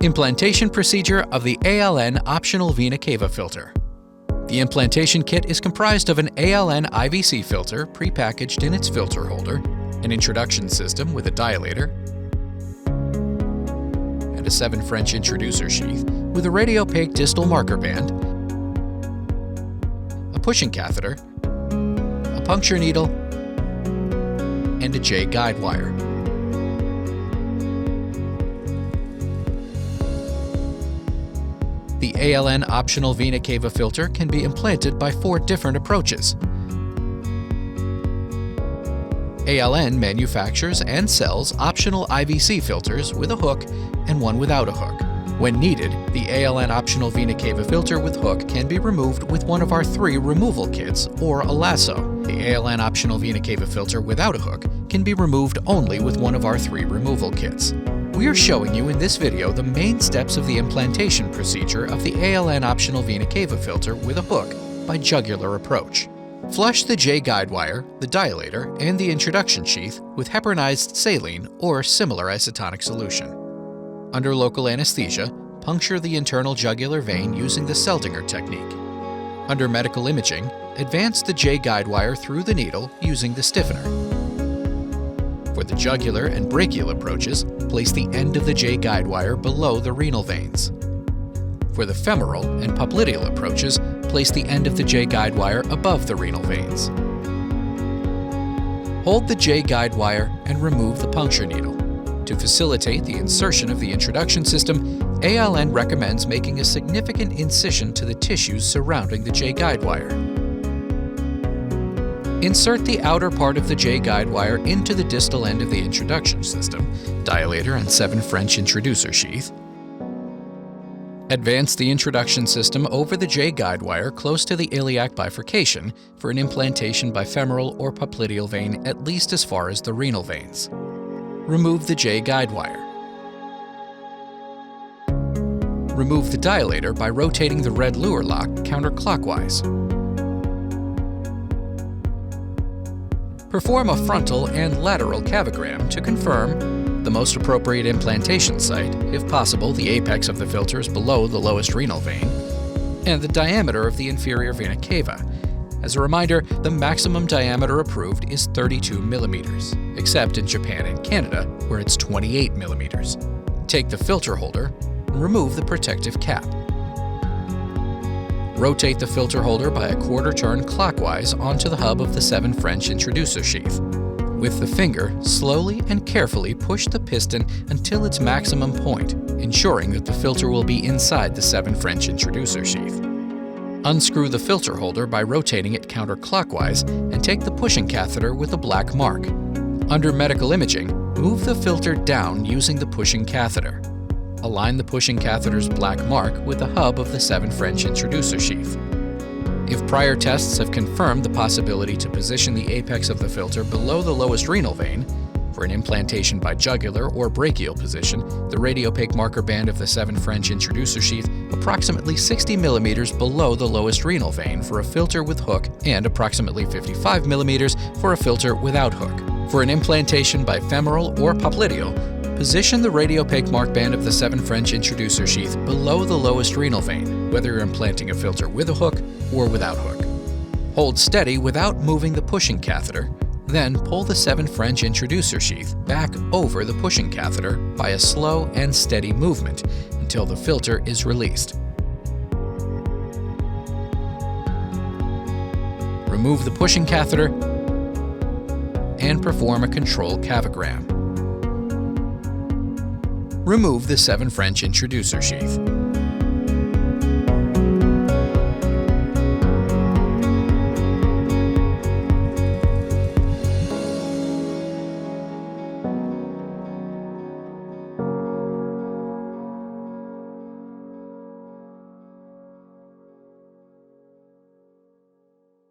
Implantation procedure of the ALN optional Vena Cava filter. The implantation kit is comprised of an ALN IVC filter prepackaged in its filter holder, an introduction system with a dilator, and a 7 French introducer sheath with a radiopaque distal marker band, a pushing catheter, a puncture needle, and a J guide wire. The ALN optional Vena Cava filter can be implanted by 4 different approaches. ALN manufactures and sells optional IVC filters with a hook and one without a hook. When needed, the ALN optional Vena Cava filter with hook can be removed with one of our 3 removal kits or a lasso. The ALN optional Vena Cava filter without a hook can be removed only with one of our 3 removal kits. We are showing you in this video the main steps of the implantation procedure of the ALN optional Vena Cava filter with a hook by jugular approach. Flush the J guide wire, the dilator, and the introduction sheath with heparinized saline or similar isotonic solution. Under local anesthesia, puncture the internal jugular vein using the Seldinger technique. Under medical imaging, advance the J guide wire through the needle using the stiffener. For the jugular and brachial approaches, place the end of the J guide wire below the renal veins. For the femoral and popliteal approaches, place the end of the J guide wire above the renal veins. Hold the J guide wire and remove the puncture needle. To facilitate the insertion of the introduction system, ALN recommends making a significant incision to the tissues surrounding the J guide wire. Insert the outer part of the J guide wire into the distal end of the introduction system, dilator and 7 French introducer sheath. Advance the introduction system over the J guide wire close to the iliac bifurcation for an implantation by femoral or popliteal vein at least as far as the renal veins. Remove the J guide wire. Remove the dilator by rotating the red lure lock counterclockwise. Perform a frontal and lateral cavogram to confirm the most appropriate implantation site, if possible the apex of the filters below the lowest renal vein, and the diameter of the inferior vena cava. As a reminder, the maximum diameter approved is 32 millimeters, except in Japan and Canada, where it's 28 millimeters. Take the filter holder and remove the protective cap. Rotate the filter holder by a quarter turn clockwise onto the hub of the 7 French introducer sheath. With the finger, slowly and carefully push the piston until its maximum point, ensuring that the filter will be inside the 7 French introducer sheath. Unscrew the filter holder by rotating it counterclockwise and take the pushing catheter with a black mark. Under medical imaging, move the filter down using the pushing catheter. Align the pushing catheter's black mark with the hub of the 7 French introducer sheath. If prior tests have confirmed the possibility to position the apex of the filter below the lowest renal vein, for an implantation by jugular or brachial position, the radiopaque marker band of the 7 French introducer sheath approximately 60 millimeters below the lowest renal vein for a filter with hook and approximately 55 millimeters for a filter without hook. For an implantation by femoral or popliteal, position the radiopaque mark band of the 7 French introducer sheath below the lowest renal vein, whether you're implanting a filter with a hook or without hook. Hold steady without moving the pushing catheter, then pull the 7 French introducer sheath back over the pushing catheter by a slow and steady movement until the filter is released. Remove the pushing catheter and perform a control cavogram. Remove the 7 French introducer sheath.